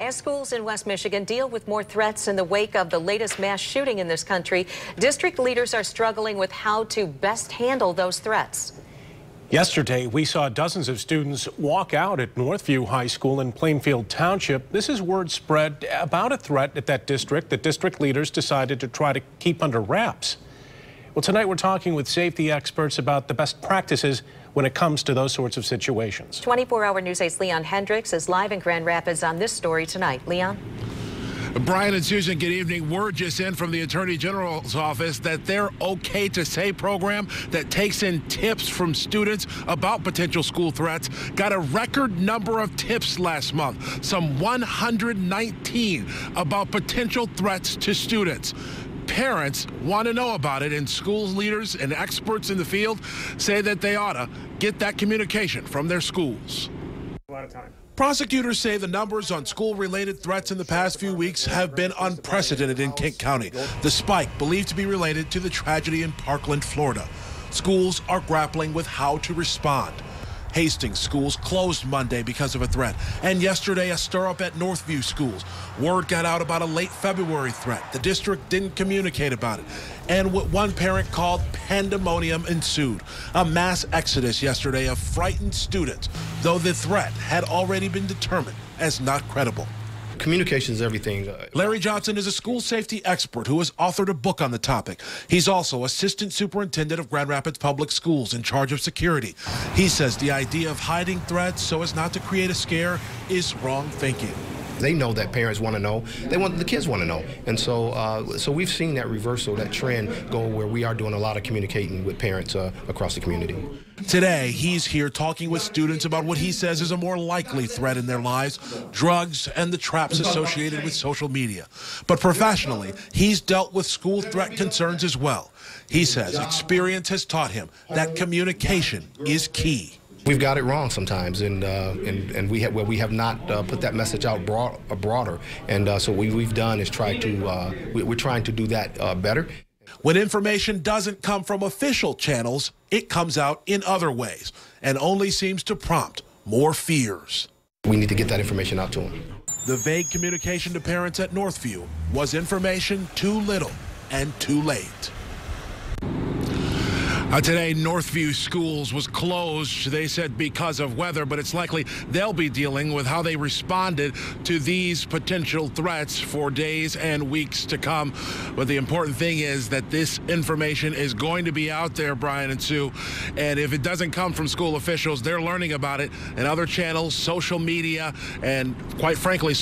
As schools in West Michigan deal with more threats in the wake of the latest mass shooting in this country, district leaders are struggling with how to best handle those threats. Yesterday, we saw dozens of students walk out at Northview High School in Plainfield Township. This is word spread about a threat at that district that district leaders decided to try to keep under wraps. Well, tonight we're talking with safety experts about the best practices when it comes to those sorts of situations. 24-hour News 8's Leon Hendricks is live in Grand Rapids on this story tonight. Leon? Brian and Susan, good evening. Word just in from the Attorney General's office that their OK to Say program that takes in tips from students about potential school threats got a record number of tips last month, some 119 about potential threats to students. Parents want to know about it, and school leaders and experts in the field say that they ought to get that communication from their schools. A lot of time. Prosecutors say the numbers on school-related threats in the past few weeks have been unprecedented in Kent County. The spike believed to be related to the tragedy in Parkland, Florida. Schools are grappling with how to respond. Hastings schools closed Monday because of a threat, and yesterday a stir-up at Northview schools. Word got out about a late February threat. The district didn't communicate about it, and what one parent called pandemonium ensued. A mass exodus yesterday of frightened students, though the threat had already been determined as not credible. Communication is everything. Larry Johnson is a school safety expert who has authored a book on the topic. He's also assistant superintendent of Grand Rapids Public Schools in charge of security. He says the idea of hiding threats so as not to create a scare is wrong thinking. They know that parents want to know. The kids want to know. And so we've seen that reversal, that trend go where we are doing a lot of communicating with parents across the community. Today, he's here talking with students about what he says is a more likely threat in their lives, drugs and the traps associated with social media. But professionally, he's dealt with school threat concerns as well. He says experience has taught him that communication is key. We've got it wrong sometimes, and we have not put that message out broader. And so what we've done is we're trying to do that better. When information doesn't come from official channels, it comes out in other ways and only seems to prompt more fears. We need to get that information out to them. The vague communication to parents at Northview was information too little and too late. Today, Northview Schools was closed, they said, because of weather, but it's likely they'll be dealing with how they responded to these potential threats for days and weeks to come. But the important thing is that this information is going to be out there, Brian and Sue, and if it doesn't come from school officials, they're learning about it in other channels, social media, and quite frankly,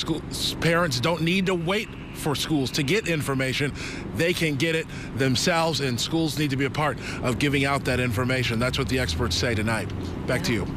parents don't need to wait for schools to get information. They can get it themselves, and schools need to be a part of giving out that information. That's what the experts say tonight. Back to you.